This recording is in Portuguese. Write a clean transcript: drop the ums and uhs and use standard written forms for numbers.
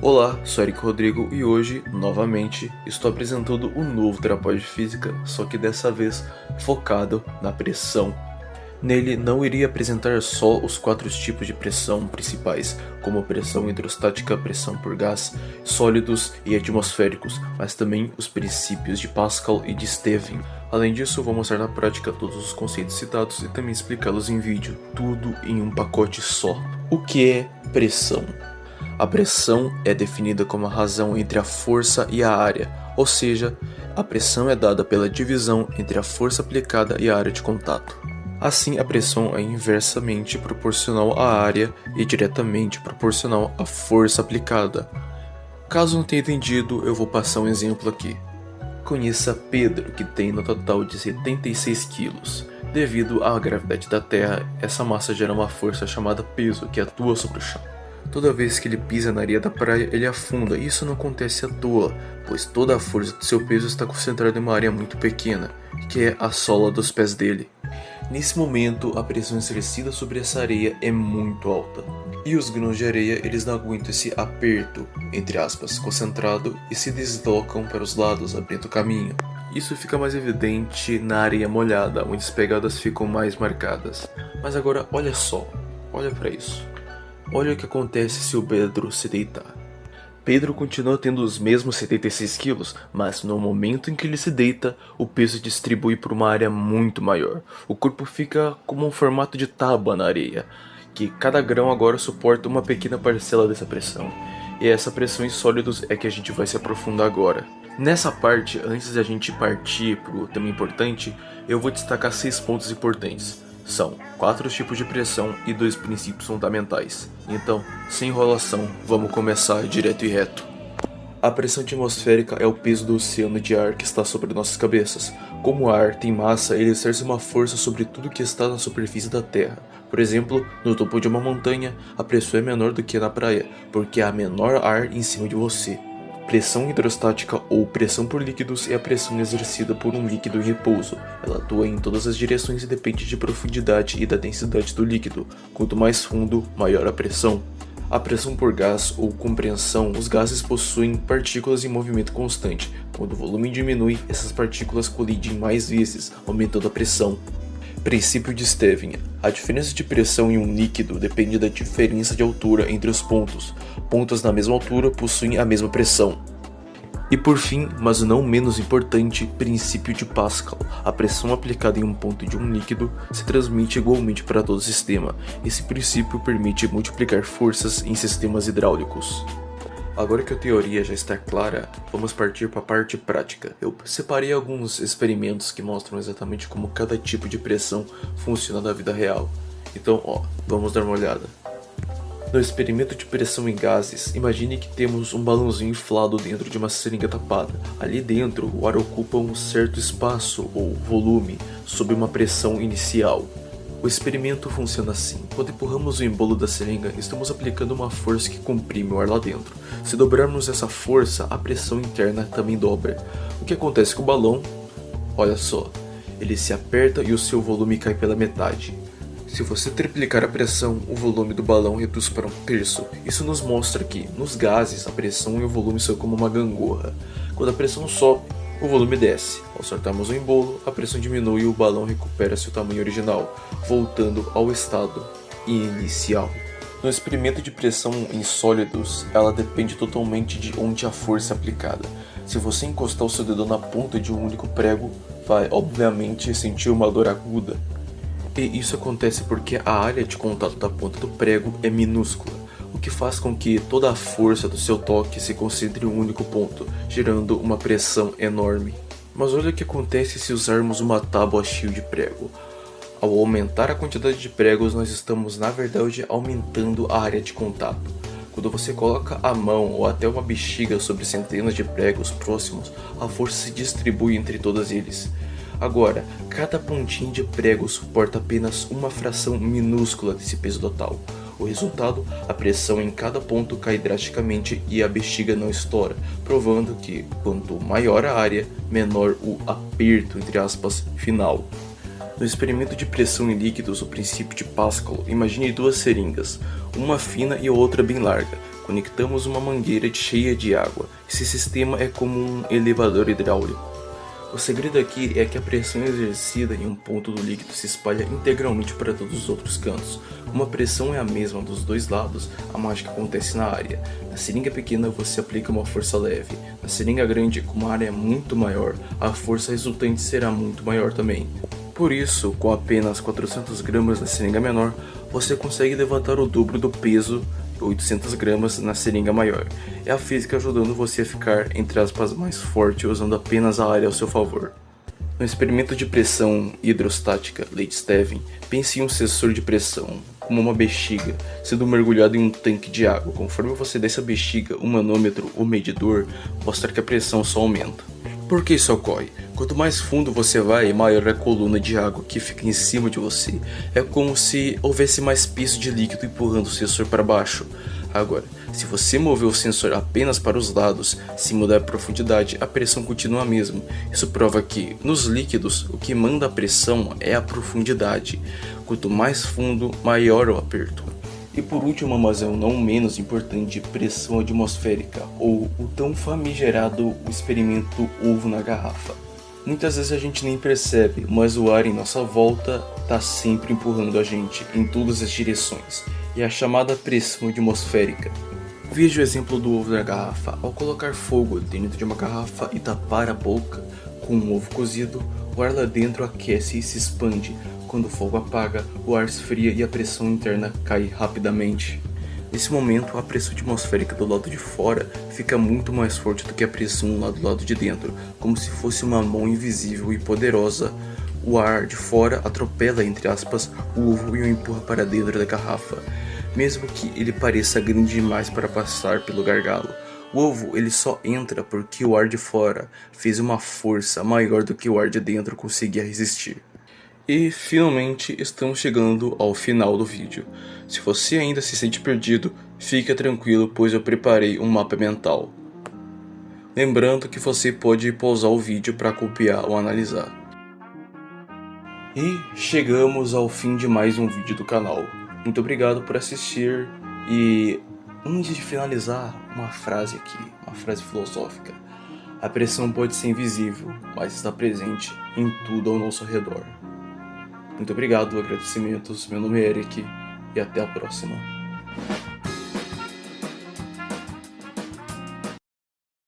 Olá, sou Eric Rodrigo e hoje, novamente, estou apresentando um novo Terapóide de Física, só que dessa vez focado na pressão. Nele não iria apresentar só os 4 tipos de pressão principais, como pressão hidrostática, pressão por gás, sólidos e atmosféricos, mas também os princípios de Pascal e de Stevin. Além disso, vou mostrar na prática todos os conceitos citados e também explicá-los em vídeo, tudo em um pacote só. O que é pressão? A pressão é definida como a razão entre a força e a área, ou seja, a pressão é dada pela divisão entre a força aplicada e a área de contato. Assim, a pressão é inversamente proporcional à área e diretamente proporcional à força aplicada. Caso não tenha entendido, eu vou passar um exemplo aqui. Conheça Pedro, que tem no total de 76 quilos. Devido à gravidade da Terra, essa massa gera uma força chamada peso, que atua sobre o chão. Toda vez que ele pisa na areia da praia, ele afunda, e isso não acontece à toa, pois toda a força do seu peso está concentrada em uma área muito pequena, que é a sola dos pés dele. Nesse momento, a pressão exercida sobre essa areia é muito alta, e os grãos de areia eles não aguentam esse aperto, entre aspas, concentrado, e se deslocam para os lados, abrindo caminho. Isso fica mais evidente na areia molhada, onde as pegadas ficam mais marcadas. Mas agora olha só, olha para isso. Olha o que acontece se o Pedro se deitar. Pedro continua tendo os mesmos 76 quilos, mas no momento em que ele se deita, o peso distribui por uma área muito maior. O corpo fica como um formato de tábua na areia, que cada grão agora suporta uma pequena parcela dessa pressão. E essa pressão em sólidos é que a gente vai se aprofundar agora. Nessa parte, antes de a gente partir para o tema importante, eu vou destacar 6 pontos importantes. São 4 tipos de pressão e 2 princípios fundamentais. Então, sem enrolação, vamos começar direto e reto. A pressão atmosférica é o peso do oceano de ar que está sobre nossas cabeças. Como o ar tem massa, ele exerce uma força sobre tudo que está na superfície da Terra. Por exemplo, no topo de uma montanha, a pressão é menor do que na praia, porque há menor ar em cima de você. Pressão hidrostática ou pressão por líquidos é a pressão exercida por um líquido em repouso. Ela atua em todas as direções e depende de profundidade e da densidade do líquido. Quanto mais fundo, maior a pressão. A pressão por gás ou compressão, os gases possuem partículas em movimento constante. Quando o volume diminui, essas partículas colidem mais vezes, aumentando a pressão. Princípio de Stevin. A diferença de pressão em um líquido depende da diferença de altura entre os pontos. Pontos na mesma altura possuem a mesma pressão. E por fim, mas não menos importante, princípio de Pascal. A pressão aplicada em um ponto de um líquido se transmite igualmente para todo o sistema. Esse princípio permite multiplicar forças em sistemas hidráulicos. Agora que a teoria já está clara, vamos partir para a parte prática. Eu separei alguns experimentos que mostram exatamente como cada tipo de pressão funciona na vida real. Então, vamos dar uma olhada. No experimento de pressão em gases, imagine que temos um balãozinho inflado dentro de uma seringa tapada. Ali dentro, o ar ocupa um certo espaço ou volume sob uma pressão inicial. O experimento funciona assim. Quando empurramos o embolo da seringa, estamos aplicando uma força que comprime o ar lá dentro. Se dobrarmos essa força, a pressão interna também dobra. O que acontece com o balão? Olha só, ele se aperta e o seu volume cai pela metade. Se você triplicar a pressão, o volume do balão reduz para 1/3. Isso nos mostra que, nos gases, a pressão e o volume são como uma gangorra. Quando a pressão sobe, o volume desce. Ao soltarmos o embolo, a pressão diminui e o balão recupera seu tamanho original, voltando ao estado inicial. No experimento de pressão em sólidos, ela depende totalmente de onde a força é aplicada. Se você encostar o seu dedo na ponta de um único prego, vai obviamente sentir uma dor aguda. E isso acontece porque a área de contato da ponta do prego é minúscula, o que faz com que toda a força do seu toque se concentre em um único ponto, gerando uma pressão enorme. Mas olha o que acontece se usarmos uma tábua cheia de prego. Ao aumentar a quantidade de pregos, nós estamos na verdade aumentando a área de contato. Quando você coloca a mão ou até uma bexiga sobre centenas de pregos próximos, a força se distribui entre todos eles. Agora, cada pontinho de prego suporta apenas uma fração minúscula desse peso total. O resultado, a pressão em cada ponto cai drasticamente e a bexiga não estoura, provando que quanto maior a área, menor o aperto, entre aspas, final. No experimento de pressão em líquidos, o princípio de Pascal, imagine 2 seringas, uma fina e outra bem larga. conectamos uma mangueira cheia de água. Esse sistema é como um elevador hidráulico. O segredo aqui é que a pressão exercida em um ponto do líquido se espalha integralmente para todos os outros cantos. Como a pressão é a mesma dos dois lados, a mágica acontece na área. Na seringa pequena você aplica uma força leve. Na seringa grande, como a área é muito maior, a força resultante será muito maior também. Por isso, com apenas 400 gramas na seringa menor, você consegue levantar o dobro do peso, 800 gramas, na seringa maior. É a física ajudando você a ficar, entre aspas, mais forte, usando apenas a área ao seu favor. No experimento de pressão hidrostática Leitsteven, pense em um sensor de pressão, como uma bexiga, sendo mergulhado em um tanque de água. Conforme você desce a bexiga, o manômetro, o medidor, mostra que a pressão só aumenta. Por que isso ocorre? Quanto mais fundo você vai, maior é a coluna de água que fica em cima de você. É como se houvesse mais peso de líquido empurrando o sensor para baixo. Agora, se você mover o sensor apenas para os lados, se mudar a profundidade, a pressão continua a mesma. Isso prova que, nos líquidos, o que manda a pressão é a profundidade. Quanto mais fundo, maior o aperto. E por último, mas não menos importante, pressão atmosférica, ou o tão famigerado experimento ovo na garrafa. Muitas vezes a gente nem percebe, mas o ar em nossa volta está sempre empurrando a gente em todas as direções. E a chamada pressão atmosférica. Veja o exemplo do ovo na garrafa. Ao colocar fogo dentro de uma garrafa e tapar a boca com um ovo cozido, o ar lá dentro aquece e se expande. Quando o fogo apaga, o ar esfria e a pressão interna cai rapidamente. Nesse momento, a pressão atmosférica do lado de fora fica muito mais forte do que a pressão lá do lado de dentro, como se fosse uma mão invisível e poderosa. O ar de fora atropela, entre aspas, o ovo e o empurra para dentro da garrafa, mesmo que ele pareça grande demais para passar pelo gargalo. O ovo ele só entra porque o ar de fora fez uma força maior do que o ar de dentro conseguia resistir. E finalmente estamos chegando ao final do vídeo. Se você ainda se sente perdido, fica tranquilo, pois eu preparei um mapa mental. Lembrando que você pode pausar o vídeo para copiar ou analisar. E chegamos ao fim de mais um vídeo do canal. Muito obrigado por assistir e antes de finalizar, uma frase aqui, uma frase filosófica. A pressão pode ser invisível, mas está presente em tudo ao nosso redor. Muito obrigado, agradecimentos, meu nome é Eric e até a próxima.